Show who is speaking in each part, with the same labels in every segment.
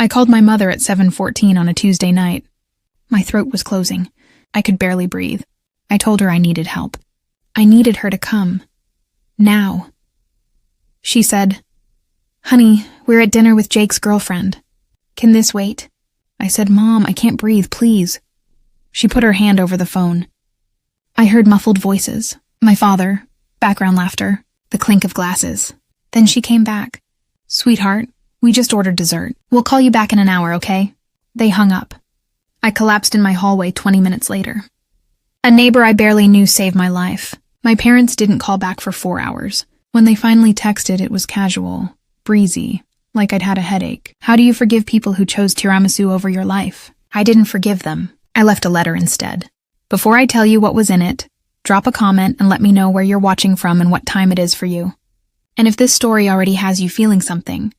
Speaker 1: I called my mother at 7:14 on a Tuesday night. My throat was closing. I could barely breathe. I told her I needed help. I needed her to come. Now. She said, "Honey, we're at dinner with Jake's girlfriend. Can this wait?" I said, "Mom, I can't breathe, please." She put her hand over the phone. I heard muffled voices. My father, background laughter, the clink of glasses. Then she came back. "Sweetheart, we just ordered dessert. We'll call you back in an hour, okay?" They hung up. I collapsed in my hallway 20 minutes later. A neighbor I barely knew saved my life. My parents didn't call back for 4 hours. When they finally texted, it was casual, breezy, like I'd had a headache. How do you forgive people who chose tiramisu over your life? I didn't forgive them. I left a letter instead. Before I tell you what was in it, drop a comment and let me know where you're watching from and what time it is for you. And if this story already has you feeling something,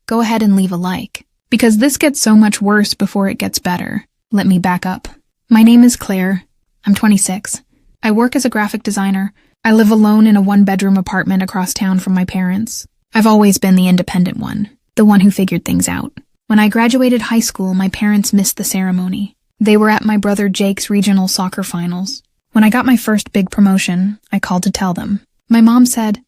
Speaker 1: go ahead and leave a like, because this gets so much worse before it gets better. Let me back up. My name is Claire. I'm 26. I work as a graphic designer. I live alone in a one-bedroom apartment across town from my parents. I've always been the independent one, the one who figured things out. When I graduated high school, my parents missed the ceremony. They were at my brother Jake's regional soccer finals. When I got my first big promotion, I called to tell them. My mom said,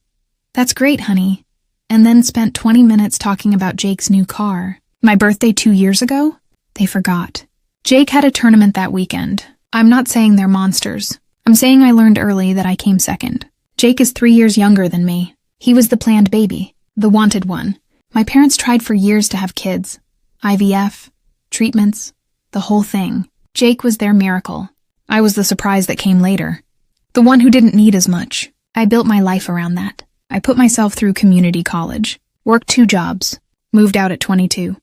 Speaker 1: "That's great, honey," and then spent 20 minutes talking about Jake's new car. My birthday 2 years ago? They forgot. Jake had a tournament that weekend. I'm not saying they're monsters. I'm saying I learned early that I came second. Jake is 3 years younger than me. He was the planned baby, the wanted one. My parents tried for years to have kids. IVF, treatments, the whole thing. Jake was their miracle. I was the surprise that came later. The one who didn't need as much. I built my life around that. I put myself through community college, worked 2 jobs, moved out at 22.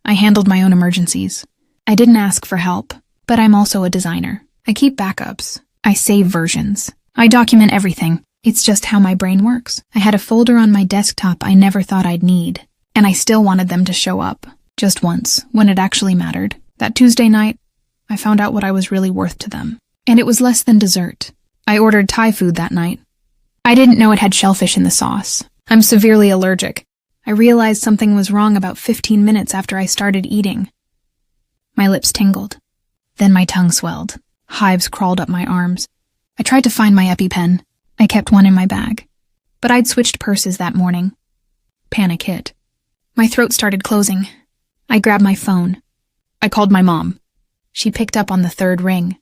Speaker 1: I handled my own emergencies. I didn't ask for help, but I'm also a designer. I keep backups. I save versions. I document everything. It's just how my brain works. I had a folder on my desktop I never thought I'd need, and I still wanted them to show up. Just once, when it actually mattered. That Tuesday night, I found out what I was really worth to them. And it was less than dessert. I ordered Thai food that night. I didn't know it had shellfish in the sauce. I'm severely allergic. I realized something was wrong about 15 minutes after I started eating. My lips tingled. Then my tongue swelled. Hives crawled up my arms. I tried to find my EpiPen. I kept one in my bag. But I'd switched purses that morning. Panic hit. My throat started closing. I grabbed my phone. I called my mom. She picked up on the 3rd ring.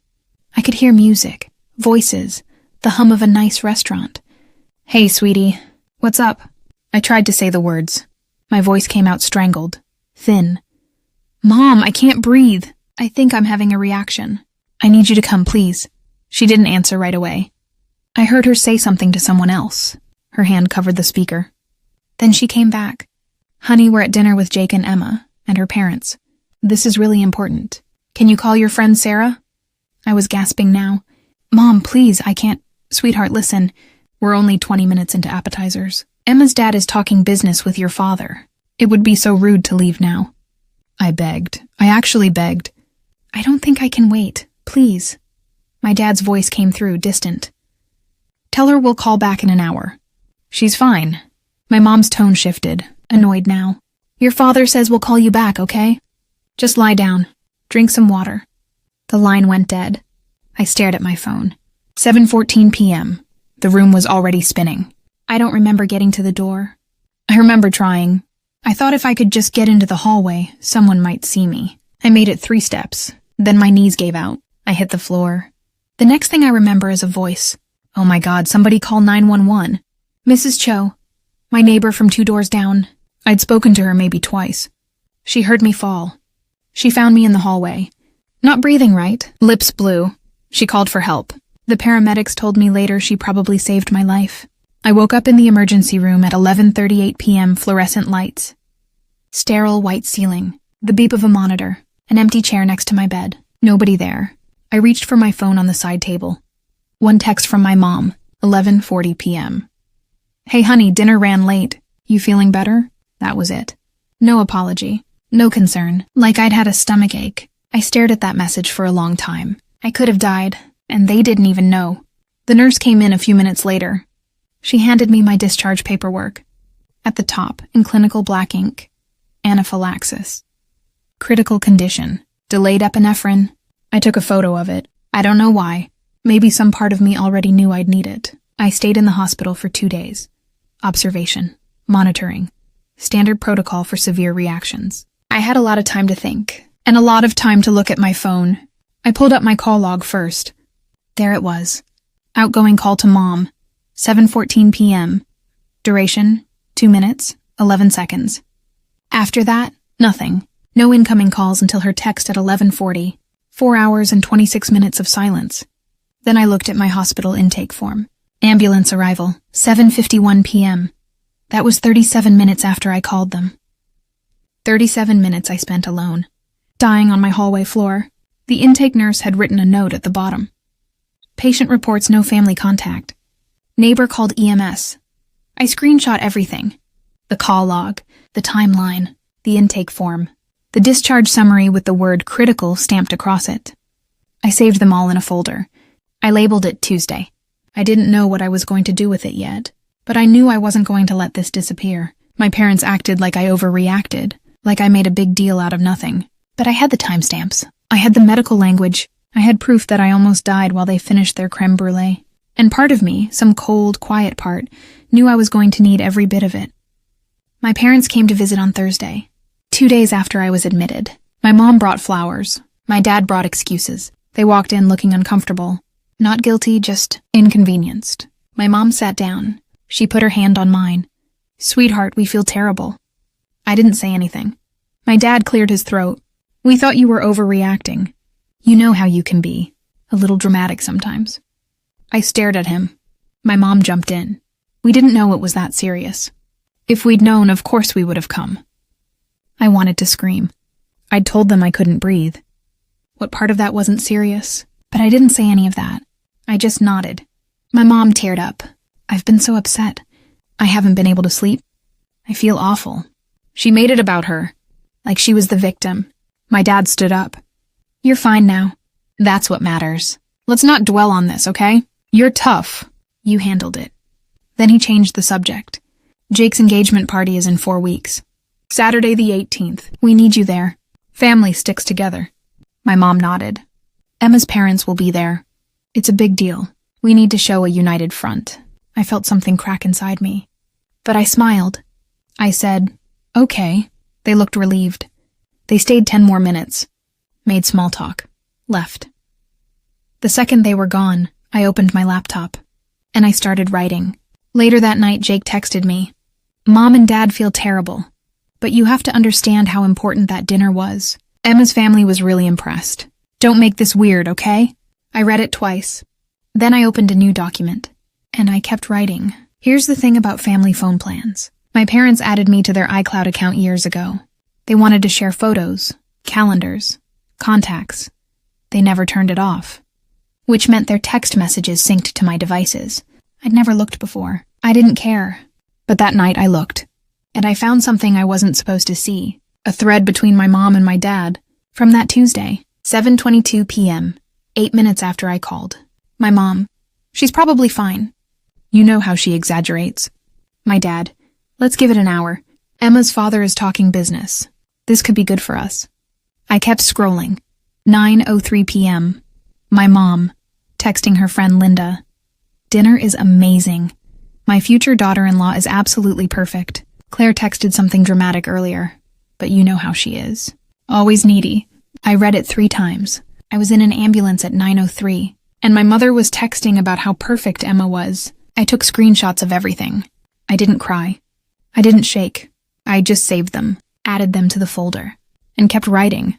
Speaker 1: I could hear music, voices, the hum of a nice restaurant. "Hey, sweetie. What's up?" I tried to say the words. My voice came out strangled, thin. "Mom, I can't breathe. I think I'm having a reaction. I need you to come, please." She didn't answer right away. I heard her say something to someone else. Her hand covered the speaker. Then she came back. "Honey, we're at dinner with Jake and Emma, and her parents. This is really important. Can you call your friend Sarah?" I was gasping now. "Mom, please, I can't." "Sweetheart, listen. We're only 20 minutes into appetizers. Emma's dad is talking business with your father. It would be so rude to leave now." I begged. I actually begged. "I don't think I can wait. Please." My dad's voice came through, distant. "Tell her we'll call back in an hour." "She's fine." My mom's tone shifted, annoyed now. "Your father says we'll call you back, okay? Just lie down. Drink some water." The line went dead. I stared at my phone. 7:14 p.m. The room was already spinning. I don't remember getting to the door. I remember trying. I thought if I could just get into the hallway, someone might see me. I made it 3 steps. Then my knees gave out. I hit the floor. The next thing I remember is a voice. Oh my God, somebody call 911. "Mrs. Cho, my neighbor from 2 doors down." I'd spoken to her maybe twice. She heard me fall. She found me in the hallway. Not breathing right, lips blue. She called for help. The paramedics told me later she probably saved my life. I woke up in the emergency room at 11:38 p.m. Fluorescent lights. Sterile white ceiling. The beep of a monitor. An empty chair next to my bed. Nobody there. I reached for my phone on the side table. One text from my mom. 11:40 p.m. "Hey honey, dinner ran late. You feeling better?" That was it. No apology. No concern. Like I'd had a stomach ache. I stared at that message for a long time. I could have died, and they didn't even know. The nurse came in a few minutes later. She handed me my discharge paperwork. At the top, in clinical black ink, anaphylaxis. Critical condition. Delayed epinephrine. I took a photo of it. I don't know why. Maybe some part of me already knew I'd need it. I stayed in the hospital for 2 days. Observation. Monitoring. Standard protocol for severe reactions. I had a lot of time to think, and a lot of time to look at my phone. I pulled up my call log first. There it was. Outgoing call to Mom. 7:14 p.m. Duration, 2 minutes, 11 seconds. After that, nothing. No incoming calls until her text at 11:40. 4 hours and 26 minutes of silence. Then I looked at my hospital intake form. Ambulance arrival, 7:51 p.m. That was 37 minutes after I called them. 37 minutes I spent alone, dying on my hallway floor. The intake nurse had written a note at the bottom. Patient reports no family contact. Neighbor called EMS. I screenshot everything. The call log, the timeline, the intake form, the discharge summary with the word critical stamped across it. I saved them all in a folder. I labeled it Tuesday. I didn't know what I was going to do with it yet, but I knew I wasn't going to let this disappear. My parents acted like I overreacted, like I made a big deal out of nothing. But I had the timestamps. I had the medical language. I had proof that I almost died while they finished their creme brulee. And part of me, some cold, quiet part, knew I was going to need every bit of it. My parents came to visit on Thursday, 2 days after I was admitted. My mom brought flowers. My dad brought excuses. They walked in looking uncomfortable. Not guilty, just inconvenienced. My mom sat down. She put her hand on mine. "Sweetheart, we feel terrible." I didn't say anything. My dad cleared his throat. "We thought you were overreacting. You know how you can be. A little dramatic sometimes." I stared at him. My mom jumped in. "We didn't know it was that serious. If we'd known, of course we would have come." I wanted to scream. I'd told them I couldn't breathe. What part of that wasn't serious? But I didn't say any of that. I just nodded. My mom teared up. "I've been so upset. I haven't been able to sleep. I feel awful." She made it about her, like she was the victim. My dad stood up. "You're fine now. That's what matters. Let's not dwell on this, okay? You're tough. You handled it." Then he changed the subject. "Jake's engagement party is in 4 weeks. Saturday the 18th. We need you there. Family sticks together." My mom nodded. "Emma's parents will be there. It's a big deal. We need to show a united front." I felt something crack inside me. But I smiled. I said, "Okay." They looked relieved. They stayed 10 more minutes. Made small talk. Left. The second they were gone, I opened my laptop. And I started writing. Later that night, Jake texted me. "Mom and Dad feel terrible. But you have to understand how important that dinner was. Emma's family was really impressed. Don't make this weird, okay?" I read it twice. Then I opened a new document. And I kept writing. Here's the thing about family phone plans. My parents added me to their iCloud account years ago. They wanted to share photos, calendars, contacts. They never turned it off. Which meant their text messages synced to my devices. I'd never looked before. I didn't care. But that night I looked. And I found something I wasn't supposed to see. A thread between my mom and my dad. From that Tuesday, 7:22 p.m., 8 minutes after I called. My mom. "She's probably fine." You know how she exaggerates. My dad. "Let's give it an hour. Emma's father is talking business. This could be good for us." I kept scrolling. 9:03 p.m. My mom. Texting her friend Linda. "Dinner is amazing. My future daughter-in-law is absolutely perfect. Claire texted something dramatic earlier. But you know how she is. Always needy." I read it 3 times. I was in an ambulance at 9:03. And my mother was texting about how perfect Emma was. I took screenshots of everything. I didn't cry. I didn't shake. I just saved them, added them to the folder, and kept writing.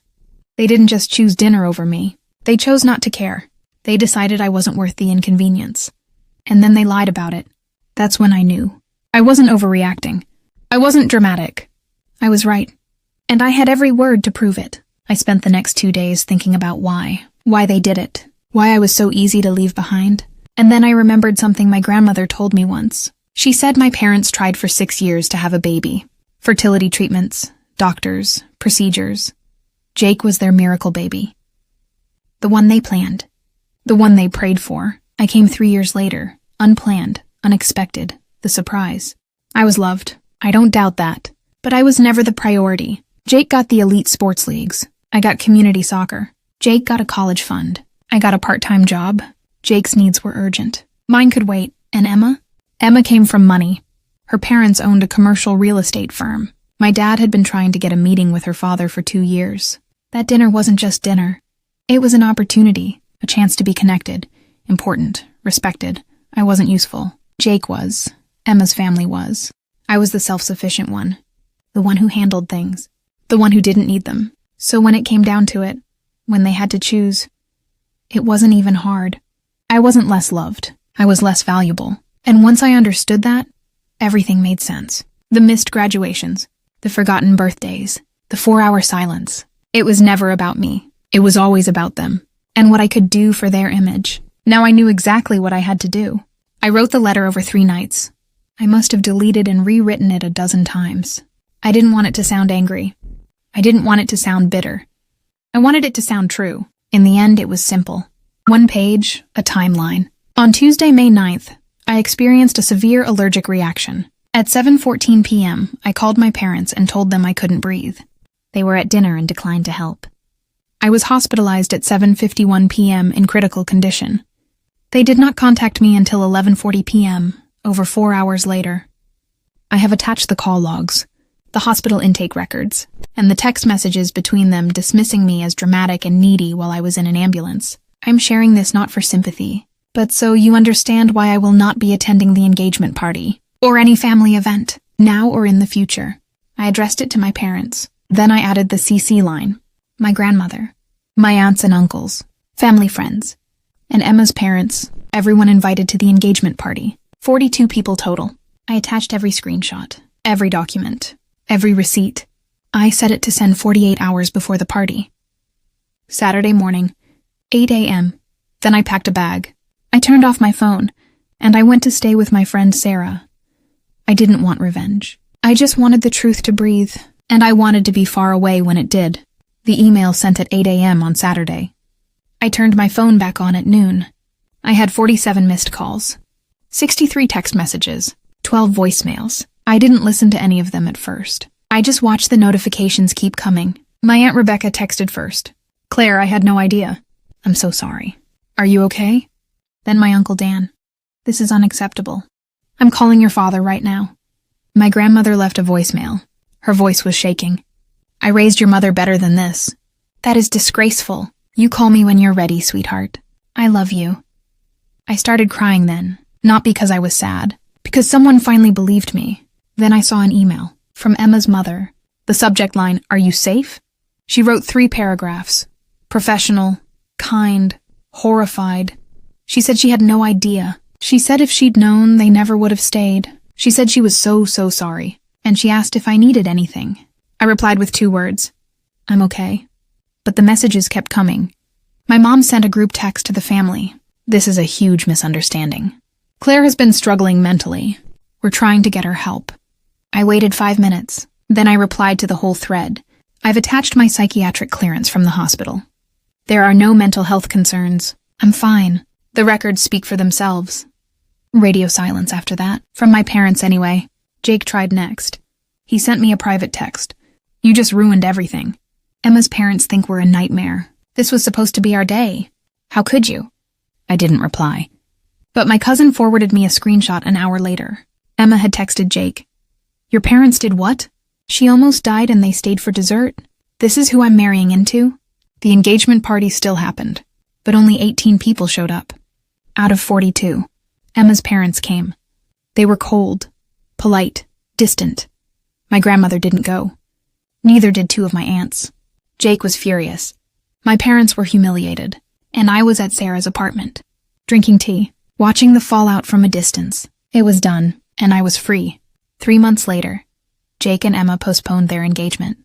Speaker 1: They didn't just choose dinner over me. They chose not to care. They decided I wasn't worth the inconvenience. And then they lied about it. That's when I knew. I wasn't overreacting. I wasn't dramatic. I was right. And I had every word to prove it. I spent the next 2 days thinking about why they did it, why I was so easy to leave behind. And then I remembered something my grandmother told me once. She said my parents tried for 6 years to have a baby. Fertility treatments, doctors, procedures. Jake was their miracle baby. The one they planned. The one they prayed for. I came 3 years later. Unplanned, unexpected, the surprise. I was loved. I don't doubt that. But I was never the priority. Jake got the elite sports leagues. I got community soccer. Jake got a college fund. I got a part-time job. Jake's needs were urgent. Mine could wait. And Emma? Emma came from money. Her parents owned a commercial real estate firm. My dad had been trying to get a meeting with her father for 2 years. That dinner wasn't just dinner. It was an opportunity, a chance to be connected, important, respected. I wasn't useful. Jake was. Emma's family was. I was the self-sufficient one. The one who handled things. The one who didn't need them. So when it came down to it, when they had to choose, it wasn't even hard. I wasn't less loved. I was less valuable. And once I understood that, everything made sense. The missed graduations, the forgotten birthdays, the 4-hour silence. It was never about me. It was always about them, and what I could do for their image. Now I knew exactly what I had to do. I wrote the letter over 3 nights. I must have deleted and rewritten it a dozen times. I didn't want it to sound angry. I didn't want it to sound bitter. I wanted it to sound true. In the end, it was simple. 1 page, a timeline. On Tuesday, May 9th, I experienced a severe allergic reaction. At 7:14 p.m., I called my parents and told them I couldn't breathe. They were at dinner and declined to help. I was hospitalized at 7:51 p.m. in critical condition. They did not contact me until 11:40 p.m., over 4 hours later. I have attached the call logs, the hospital intake records, and the text messages between them dismissing me as dramatic and needy while I was in an ambulance. I'm sharing this not for sympathy, but so you understand why I will not be attending the engagement party, or any family event, now or in the future. I addressed it to my parents. Then I added the CC line. My grandmother, my aunts and uncles, family friends, and Emma's parents, everyone invited to the engagement party. 42 people total. I attached every screenshot, every document, every receipt. I set it to send 48 hours before the party. Saturday morning, 8 a.m. Then I packed a bag. I turned off my phone, and I went to stay with my friend Sarah. I didn't want revenge. I just wanted the truth to breathe, and I wanted to be far away when it did. The email sent at 8 a.m. on Saturday. I turned my phone back on at noon. I had 47 missed calls, 63 text messages, 12 voicemails. I didn't listen to any of them at first. I just watched the notifications keep coming. My Aunt Rebecca texted first. Claire, I had no idea. I'm so sorry. Are you okay? Then my Uncle Dan. This is unacceptable. I'm calling your father right now. My grandmother left a voicemail. Her voice was shaking. I raised your mother better than this. That is disgraceful. You call me when you're ready, sweetheart. I love you. I started crying then, not because I was sad, because someone finally believed me. Then I saw an email from Emma's mother. The subject line, "Are you safe?" She wrote 3 paragraphs. Professional, kind, horrified. She said she had no idea. She said if she'd known, they never would have stayed. She said she was so sorry, and she asked if I needed anything. I replied with 2 words. I'm okay. But the messages kept coming. My mom sent a group text to the family. This is a huge misunderstanding. Claire has been struggling mentally. We're trying to get her help. I waited 5 minutes. Then I replied to the whole thread. I've attached my psychiatric clearance from the hospital. There are no mental health concerns. I'm fine. The records speak for themselves. Radio silence after that. From my parents anyway. Jake tried next. He sent me a private text. You just ruined everything. Emma's parents think we're a nightmare. This was supposed to be our day. How could you? I didn't reply. But my cousin forwarded me a screenshot an hour later. Emma had texted Jake. Your parents did what? She almost died and they stayed for dessert? This is who I'm marrying into? The engagement party still happened, but only 18 people showed up. Out of 42, Emma's parents came. They were cold, polite, distant. My grandmother didn't go. Neither did 2 of my aunts. Jake was furious. My parents were humiliated, and I was at Sarah's apartment, drinking tea, watching the fallout from a distance. It was done, and I was free. 3 months later, Jake and Emma postponed their engagement.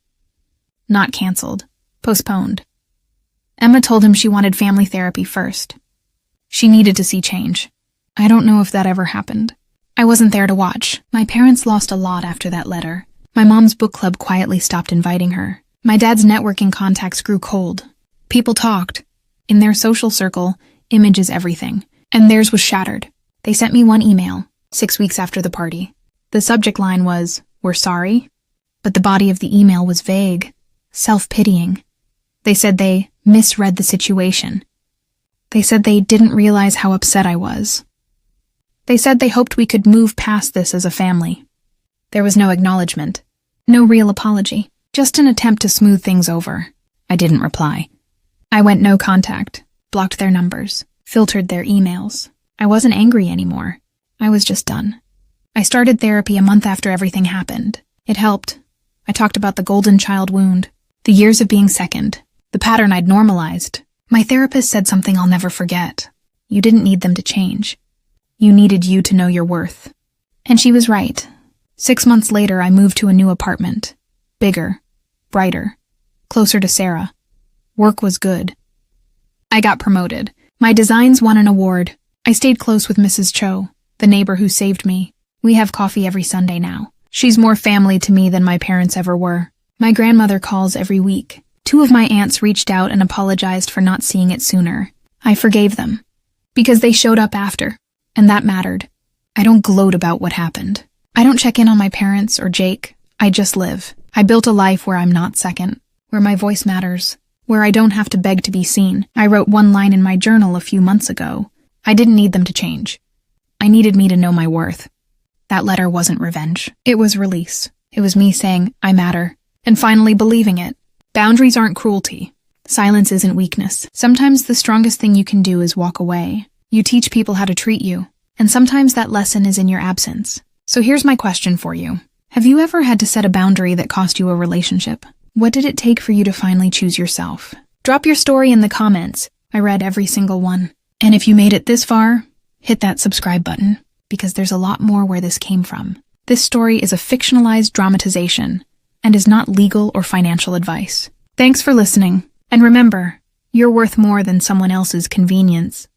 Speaker 1: Not canceled, postponed. Emma told him she wanted family therapy first. She needed to see change. I don't know if that ever happened. I wasn't there to watch. My parents lost a lot after that letter. My mom's book club quietly stopped inviting her. My dad's networking contacts grew cold. People talked. In their social circle, image is everything, and theirs was shattered. They sent me one email, 6 weeks after the party. The subject line was, "We're sorry." But the body of the email was vague, self-pitying. They said they misread the situation. They said they didn't realize how upset I was. They said they hoped we could move past this as a family. There was no acknowledgement, no real apology, just an attempt to smooth things over. I didn't reply. I went no contact, blocked their numbers, filtered their emails. I wasn't angry anymore. I was just done. I started therapy a month after everything happened. It helped. I talked about the golden child wound, the years of being second, the pattern I'd normalized. My therapist said something I'll never forget. You didn't need them to change. You needed you to know your worth. And she was right. 6 months later, I moved to a new apartment. Bigger, brighter, closer to Sarah. Work was good. I got promoted. My designs won an award. I stayed close with Mrs. Cho, the neighbor who saved me. We have coffee every Sunday now. She's more family to me than my parents ever were. My grandmother calls every week. 2 of my aunts reached out and apologized for not seeing it sooner. I forgave them. Because they showed up after, and that mattered. I don't gloat about what happened. I don't check in on my parents or Jake. I just live. I built a life where I'm not second, where my voice matters, where I don't have to beg to be seen. I wrote one line in my journal a few months ago. I didn't need them to change. I needed me to know my worth. That letter wasn't revenge. It was release. It was me saying, I matter, and finally believing it. Boundaries aren't cruelty. Silence isn't weakness. Sometimes the strongest thing you can do is walk away. You teach people how to treat you, and sometimes that lesson is in your absence. So here's my question for you. Have you ever had to set a boundary that cost you a relationship? What did it take for you to finally choose yourself? Drop your story in the comments. I read every single one. And if you made it this far, hit that subscribe button, because there's a lot more where this came from. This story is a fictionalized dramatization and is not legal or financial advice. Thanks for listening. And remember, you're worth more than someone else's convenience.